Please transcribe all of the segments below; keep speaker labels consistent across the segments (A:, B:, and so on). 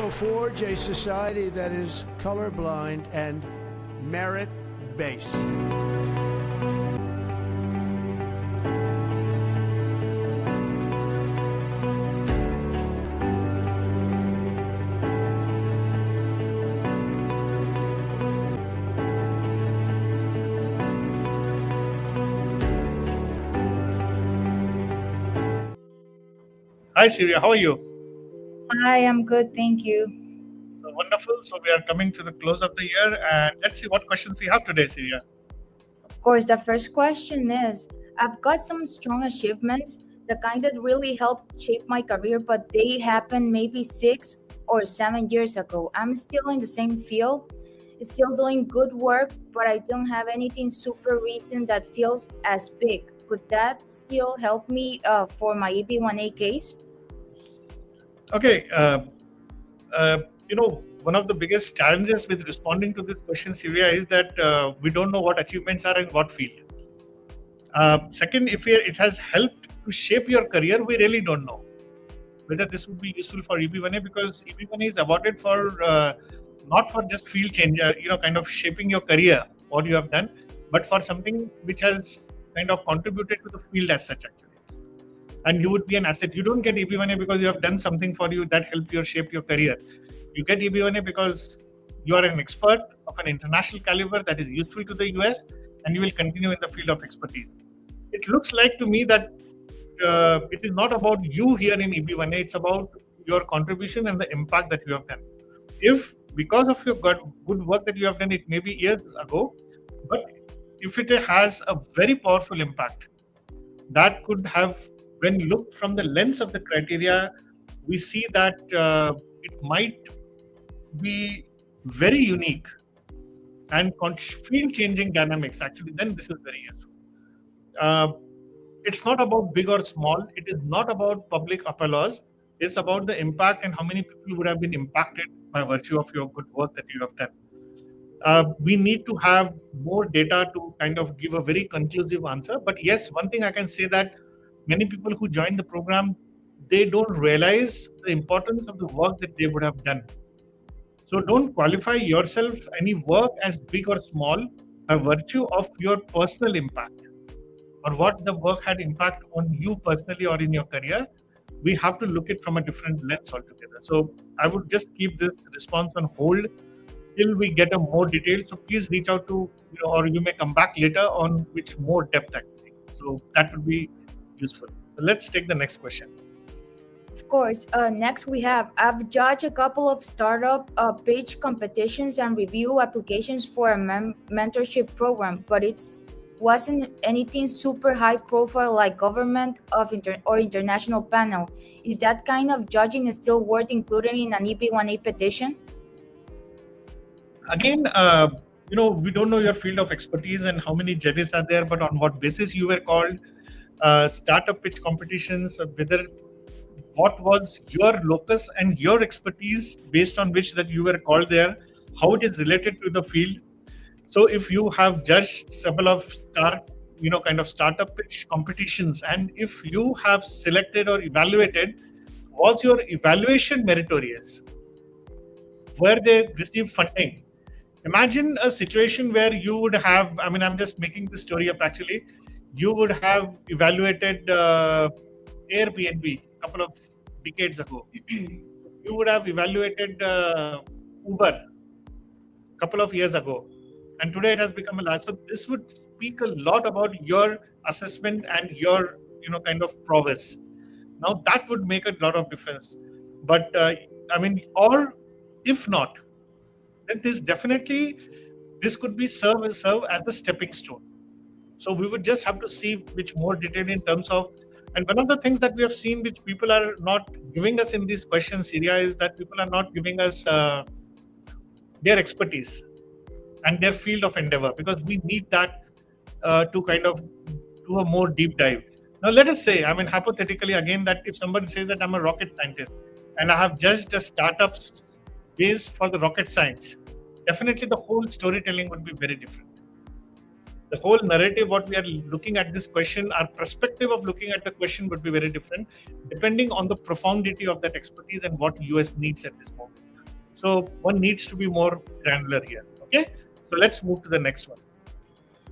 A: will forge a society that is colorblind and merit-based.
B: Hi, Syria. How are you?
C: Hi, I'm good, thank you.
B: So wonderful. So we are coming to the close of the year, and let's see what questions we have today, Syria.
C: Of course, the first question is, I've got some strong achievements, the kind that really helped shape my career, but they happened maybe 6 or 7 years ago. I'm still in the same field, still doing good work, but I don't have anything super recent that feels as big. Could that still help me for my EB1A case?
B: Okay. One of the biggest challenges with responding to this question, Syria, is that we don't know what achievements are in what field. Second, if it has helped to shape your career, we really don't know whether this would be useful for EB1A, because EB1A is awarded for not for just field change, kind of shaping your career, what you have done, but for something which has kind of contributed to the field as such, actually. And you would be an asset. You don't get EB1A because you have done something for you that helped you shape your career. You get EB1A because you are an expert of an international caliber that is useful to the US, and you will continue in the field of expertise. It looks like to me that it is not about you here in EB1A, it's about your contribution and the impact that you have done. If because of your good work that you have done, it may be years ago, but if it has a very powerful impact, that could have, when looked from the lens of the criteria, we see that it might be very unique and field-changing dynamics, actually, then this is very useful. It's not about big or small. It is not about public applause. It's about the impact and how many people would have been impacted by virtue of your good work that you have done. We need to have more data to kind of give a very conclusive answer. But yes, one thing I can say that many people who join the program, they don't realize the importance of the work that they would have done. So don't qualify yourself, any work, as big or small by virtue of your personal impact or what the work had impact on you personally or in your career. We have to look at from a different lens altogether. So I would just keep this response on hold till we get a more detail. So please reach out to, or you may come back later on which more depth actually. So that would be useful. So let's take the next question.
C: Of course. Next, I've judged a couple of startup pitch competitions and review applications for a mentorship program, but wasn't anything super high profile like government or international panel. Is that kind of judging still worth including in an EB1A petition?
B: Again, we don't know your field of expertise and how many judges are there, but on what basis you were called. Startup pitch competitions, whether what was your locus and your expertise based on which that you were called there, how it is related to the field. So if you have judged several of startup pitch competitions, and if you have selected or evaluated, was your evaluation meritorious? Were they received funding? Imagine a situation where you would have, I'm just making this story up actually, you would have evaluated Airbnb a couple of decades ago. You would have evaluated Uber a couple of years ago. And today it has become a large. So this would speak a lot about your assessment and your, kind of prowess. Now that would make a lot of difference. But or if not, then this could be serve as a stepping stone. So we would just have to see which more detail in terms of, and one of the things that we have seen which people are not giving us in these questions, Syria, is that people are not giving us their expertise and their field of endeavor, because we need that to kind of do a more deep dive. Now, let us say, hypothetically again, that if somebody says that I'm a rocket scientist and I have judged a startup's base for the rocket science, definitely the whole storytelling would be very different. The whole narrative, what we are looking at this question, our perspective of looking at the question would be very different, depending on the profundity of that expertise and what US needs at this moment. So one needs to be more granular here. Okay, so let's move to the next one.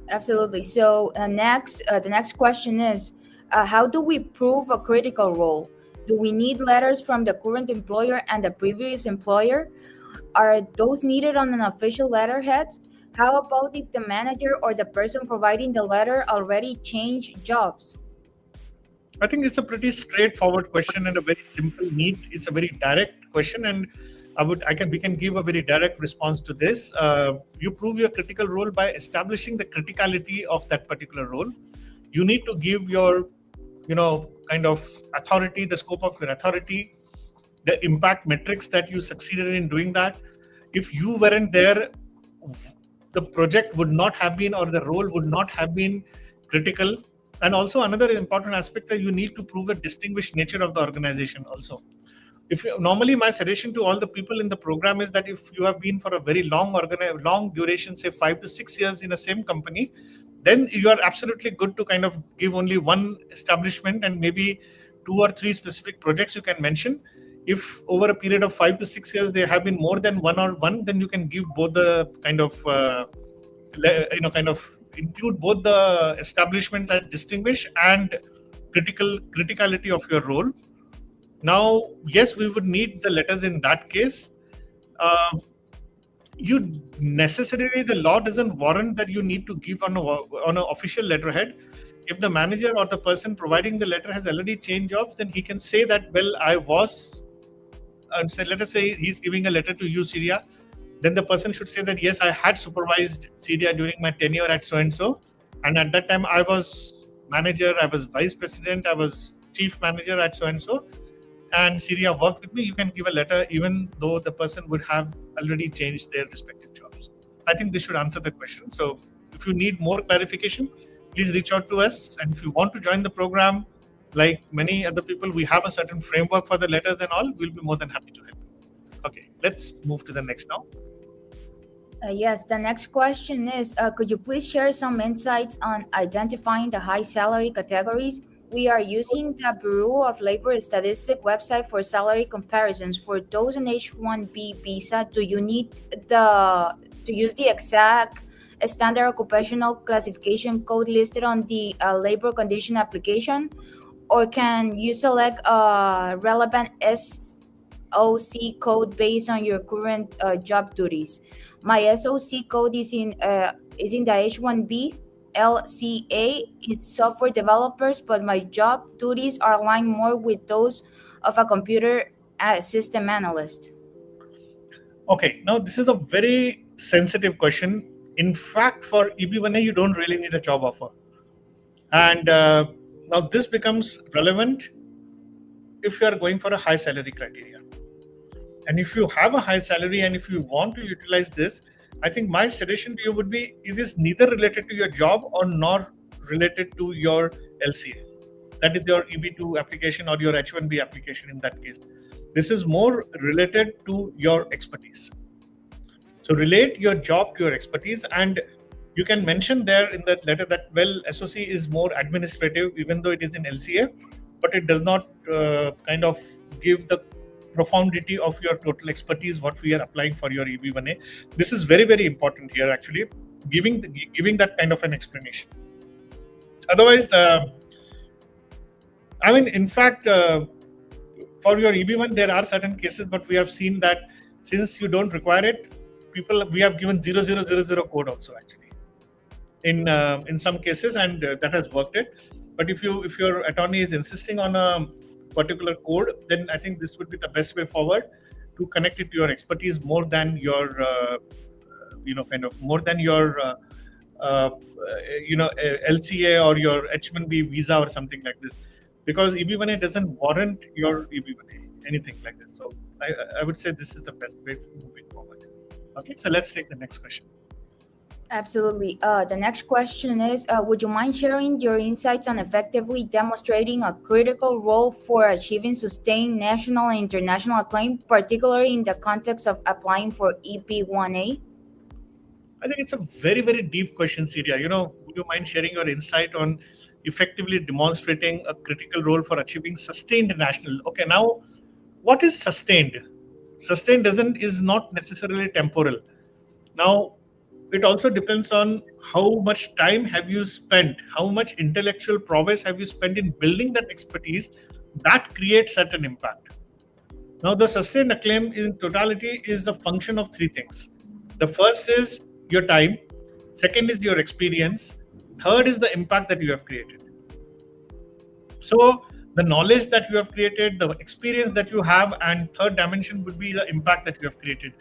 C: Absolutely. So the next question is, how do we prove a critical role? Do we need letters from the current employer and the previous employer? Are those needed on an official letterhead? How about if the manager or the person providing the letter already changed jobs?
B: I think it's a pretty straightforward question and a very simple need. It's a very direct question, and we can give a very direct response to this. You prove your critical role by establishing the criticality of that particular role. You need to give your, kind of authority, the scope of your authority, the impact metrics that you succeeded in doing that. If you weren't there, the project would not have been, or the role would not have been critical. And also another important aspect that you need to prove the distinguished nature of the organization also. Normally my suggestion to all the people in the program is that if you have been for a very long duration, say 5 to 6 years in the same company, then you are absolutely good to kind of give only one establishment and maybe 2 or 3 specific projects you can mention. If over a period of 5 to 6 years there have been more than one, then you can give both the kind of include both the establishment as distinguished and criticality of your role. Now, yes, we would need the letters in that case. The law doesn't warrant that you need to give on an official letterhead. If the manager or the person providing the letter has already changed jobs, then he can say that, well, let us say he's giving a letter to you, Syria. Then the person should say that, yes, I had supervised Syria during my tenure at so-and-so. And at that time, I was manager, I was vice president, I was chief manager at so-and-so. And Syria worked with me. You can give a letter even though the person would have already changed their respective jobs. I think this should answer the question. So if you need more clarification, please reach out to us. And if you want to join the program, like many other people, we have a certain framework for the letters and all. We'll be more than happy to help. Okay, let's move to the next now.
C: Yes, the next question is, could you please share some insights on identifying the high salary categories? We are using the Bureau of Labor Statistics website for salary comparisons. For those on H-1B visa, do you need to use the exact standard occupational classification code listed on the labor condition application? Or can you select a relevant SOC code based on your current job duties? My SOC code is in the H-1B. LCA is software developers, but my job duties are aligned more with those of a computer system analyst.
B: Okay, now this is a very sensitive question. In fact, for EB1A, you don't really need a job offer. And now this becomes relevant if you are going for a high salary criteria. And if you have a high salary and if you want to utilize this, I think my suggestion to you would be, it is neither related to your job or nor related to your LCA. That is your EB2 application or your H1B application in that case. This is more related to your expertise. So relate your job to your expertise, and you can mention there in that letter that, well, SOC is more administrative, even though it is in LCA, but it does not kind of give the profundity of your total expertise, what we are applying for your EB1A. This is very, very important here, actually, giving that kind of an explanation. Otherwise, in fact, for your EB1, there are certain cases, but we have seen that since you don't require it, we have given 0000 code also, actually, in some cases, and that has worked it. But if your attorney is insisting on a particular code, then I think this would be the best way forward to connect it to your expertise more than your LCA or your H1B visa or something like this, because EB1A doesn't warrant your EB1A, anything like this. So I would say this is the best way moving forward. Okay, so let's take the next question.
C: Absolutely. The next question is, would you mind sharing your insights on effectively demonstrating a critical role for achieving sustained national and international acclaim, particularly in the context of applying for EB1A?
B: I think it's a very, very deep question, Syria. Would you mind sharing your insight on effectively demonstrating a critical role for achieving sustained national? Okay, now, what is sustained? Sustained is not necessarily temporal. Now, it also depends on how much time have you spent, how much intellectual prowess have you spent in building that expertise that creates certain impact. Now, the sustained acclaim in totality is the function of three things. The first is your time, second is your experience, third is the impact that you have created. So, the knowledge that you have created, the experience that you have, and third dimension would be the impact that you have created.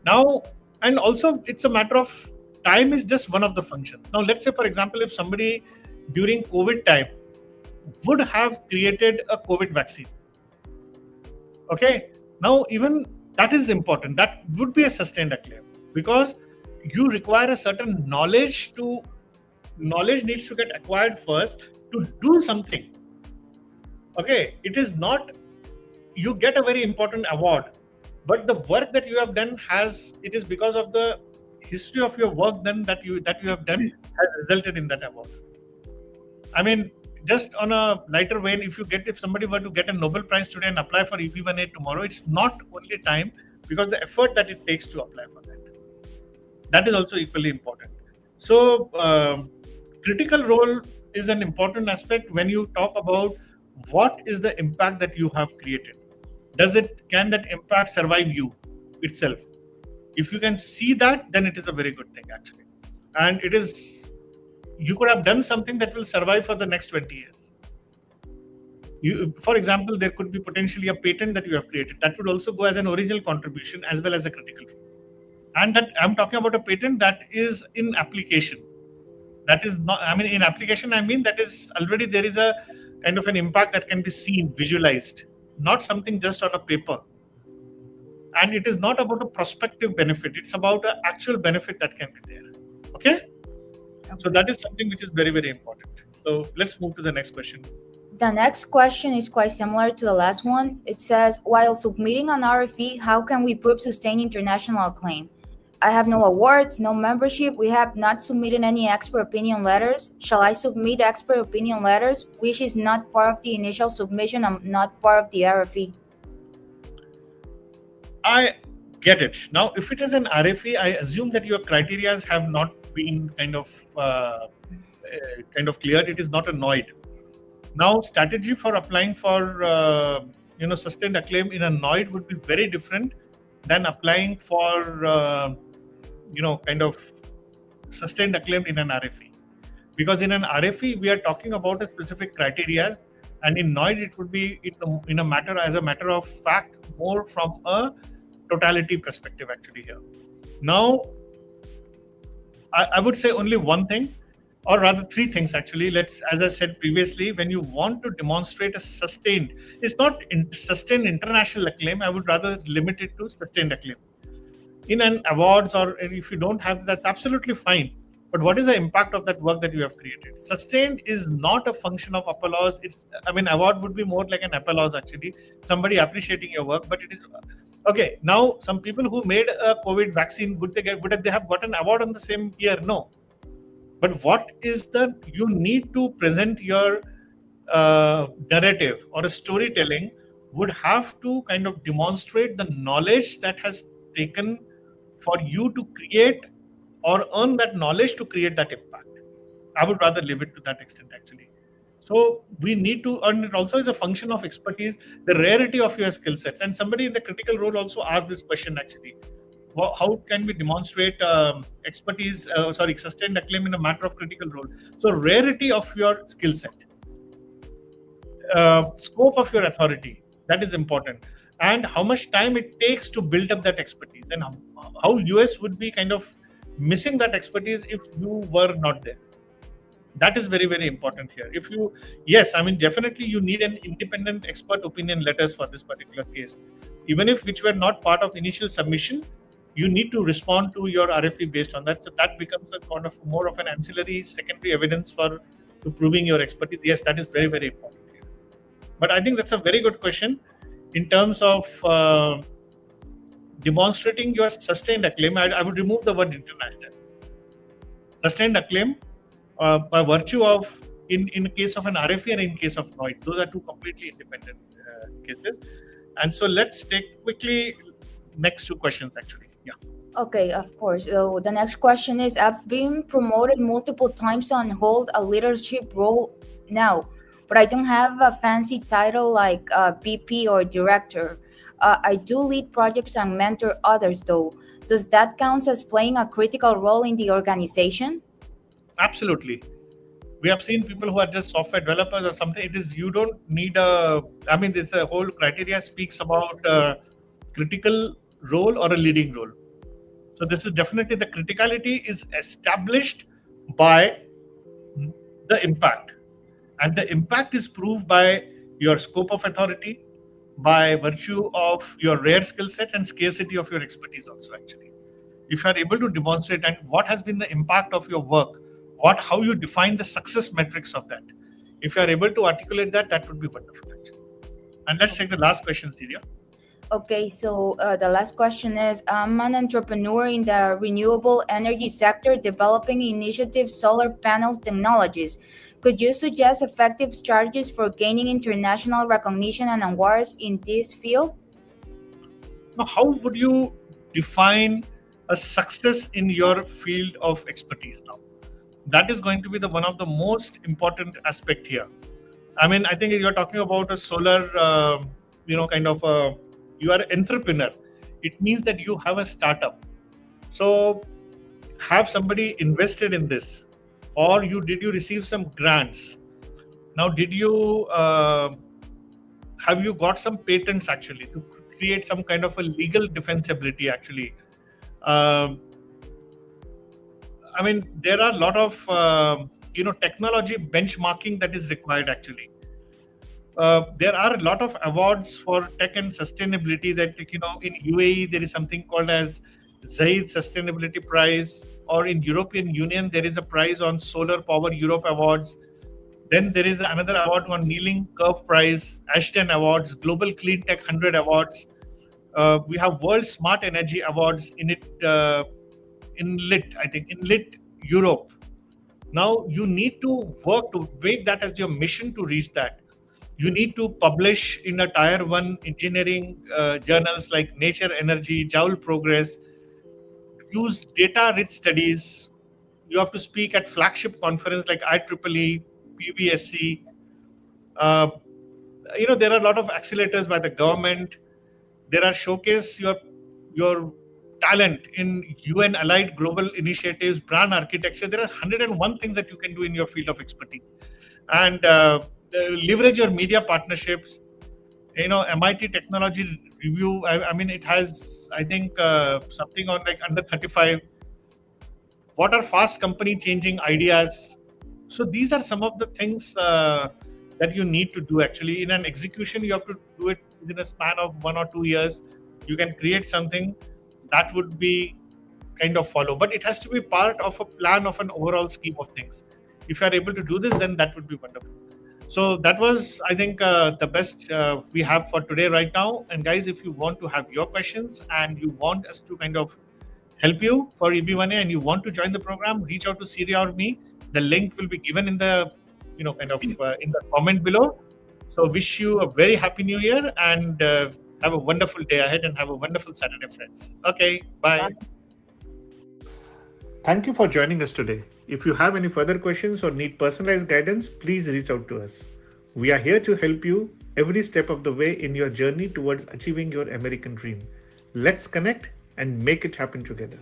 B: Now, and also it's a matter of time is just one of the functions. Now, let's say, for example, if somebody during COVID time would have created a COVID vaccine. Okay, now even that is important. That would be a sustained acclaim because you require a certain knowledge needs to get acquired first to do something. Okay, it is not you get a very important award, but the work that you have done it is because of the history of your work then that you have done has resulted in that award. I mean, just on a lighter vein, if somebody were to get a Nobel Prize today and apply for EB1A tomorrow, it's not only time because the effort that it takes to apply for that is also equally important. So critical role is an important aspect when you talk about what is the impact that you have created. Can that impact survive you itself? If you can see that, then it is a very good thing actually. And you could have done something that will survive for the next 20 years. For example, there could be potentially a patent that you have created that would also go as an original contribution as well as a critical role. And that I'm talking about a patent that is in application. That is not, in application, that is already there is a kind of an impact that can be seen, visualized, not something just on a paper. And it is not about a prospective benefit. It's about an actual benefit that can be there. Okay? So that is something which is very, very important. So let's move to the next question.
C: The next question is quite similar to the last one. It says, while submitting an RFE, how can we prove sustained international acclaim? I have no awards, no membership. We have not submitted any expert opinion letters. Shall I submit expert opinion letters, which is not part of the initial submission and not part of the RFE?
B: I get it. Now, if it is an RFE, I assume that your criteria have not been kind of cleared. It is not a NOID. Now, strategy for applying for sustained acclaim in a NOID would be very different than applying for sustained acclaim in an RFE. Because in an RFE, we are talking about a specific criteria, and in NOID, it would be in a matter of fact, more from a totality perspective actually here. Now, I would say only one thing, or rather three things actually. As I said previously, when you want to demonstrate a sustained, it's not sustained international acclaim. I would rather limit it to sustained acclaim. In an awards, or if you don't have, that's absolutely fine. But what is the impact of that work that you have created? Sustained is not a function of applause. Award would be more like an applause actually. Somebody appreciating your work, but it is okay. Now, some people who made a COVID vaccine, would they have got an award on the same year? No. But you need to present your narrative or a storytelling would have to kind of demonstrate the knowledge that has taken for you to create or earn that knowledge to create that impact. I would rather leave it to that extent actually. So we need to earn it also as a function of expertise, the rarity of your skill sets. And somebody in the critical role also asked this question actually. How can we demonstrate sustained acclaim in a matter of critical role? So rarity of your skill set, scope of your authority, that is important. And how much time it takes to build up that expertise, and how US would be kind of missing that expertise if you were not there. That is very, very important here. Definitely you need an independent expert opinion letters for this particular case. Even if which were not part of initial submission, you need to respond to your RFE based on that. So that becomes a kind of more of an ancillary secondary evidence to proving your expertise. Yes, that is very, very important here. But I think that's a very good question in terms of demonstrating your sustained acclaim. I would remove the word international. Sustained acclaim by virtue of in case of an RFE and in case of NOID. Those are two completely independent cases. And so let's take quickly next two questions actually. Yeah.
C: Okay, of course. So the next question is, I've been promoted multiple times and hold a leadership role now, but I don't have a fancy title like VP or director. I do lead projects and mentor others though. Does that count as playing a critical role in the organization?
B: Absolutely. We have seen people who are just software developers or something. It is, you don't need a, I mean, this a whole criteria speaks about a critical role or a leading role. So this is definitely, the criticality is established by the impact, and the impact is proved by your scope of authority, by virtue of your rare skill set and scarcity of your expertise also actually. If you are able to demonstrate and what has been the impact of your work, how you define the success metrics of that, if you are able to articulate that, that would be wonderful actually. And let's take the last question, Syria.
C: Okay, so the last question is, I'm an entrepreneur in the renewable energy sector developing initiative solar panels technologies. Could you suggest effective strategies for gaining international recognition and awards in this field?
B: Now, how would you define a success in your field of expertise now? That is going to be the one of the most important aspect here. I mean, I think you're talking about a solar, kind of you are an entrepreneur. It means that you have a startup. So have somebody invested in this, or did you receive some grants? Now, did you have you got some patents actually to create some kind of a legal defensibility actually? I mean, there are a lot of technology benchmarking that is required actually. There are a lot of awards for tech and sustainability that, in UAE there is something called as Zaid Sustainability Prize, or in European Union there is a prize on Solar Power Europe Awards. Then there is another award on Kneeling Curve Prize, Ashton Awards, Global Clean Tech 100 Awards. We have World Smart Energy Awards in Lit Europe. Now you need to work to make that as your mission to reach that. You need to publish in a tier 1 engineering journals like Nature Energy, Joule Progress, use data-rich studies. You have to speak at flagship conference like IEEE, PBSC. There are a lot of accelerators by the government. There are showcase your talent in UN allied global initiatives, brand architecture. There are 101 things that you can do in your field of expertise, and leverage your media partnerships. MIT Technology Review. I mean, it has, I think, something on like under 35. What are fast company changing ideas? So these are some of the things that you need to do actually. In an execution, you have to do it within a span of 1 or 2 years. You can create something that would be kind of follow, but it has to be part of a plan of an overall scheme of things. If you are able to do this, then that would be wonderful. So that was, I think, the best we have for today right now. And guys, if you want to have your questions and you want us to kind of help you for EB1A and you want to join the program, reach out to Syria or me. The link will be given in the, in the comment below. So wish you a very happy new year and have a wonderful day ahead and have a wonderful Saturday, friends. Okay, bye. Thank you for joining us today. If you have any further questions or need personalized guidance, please reach out to us. We are here to help you every step of the way in your journey towards achieving your American dream. Let's connect and make it happen together.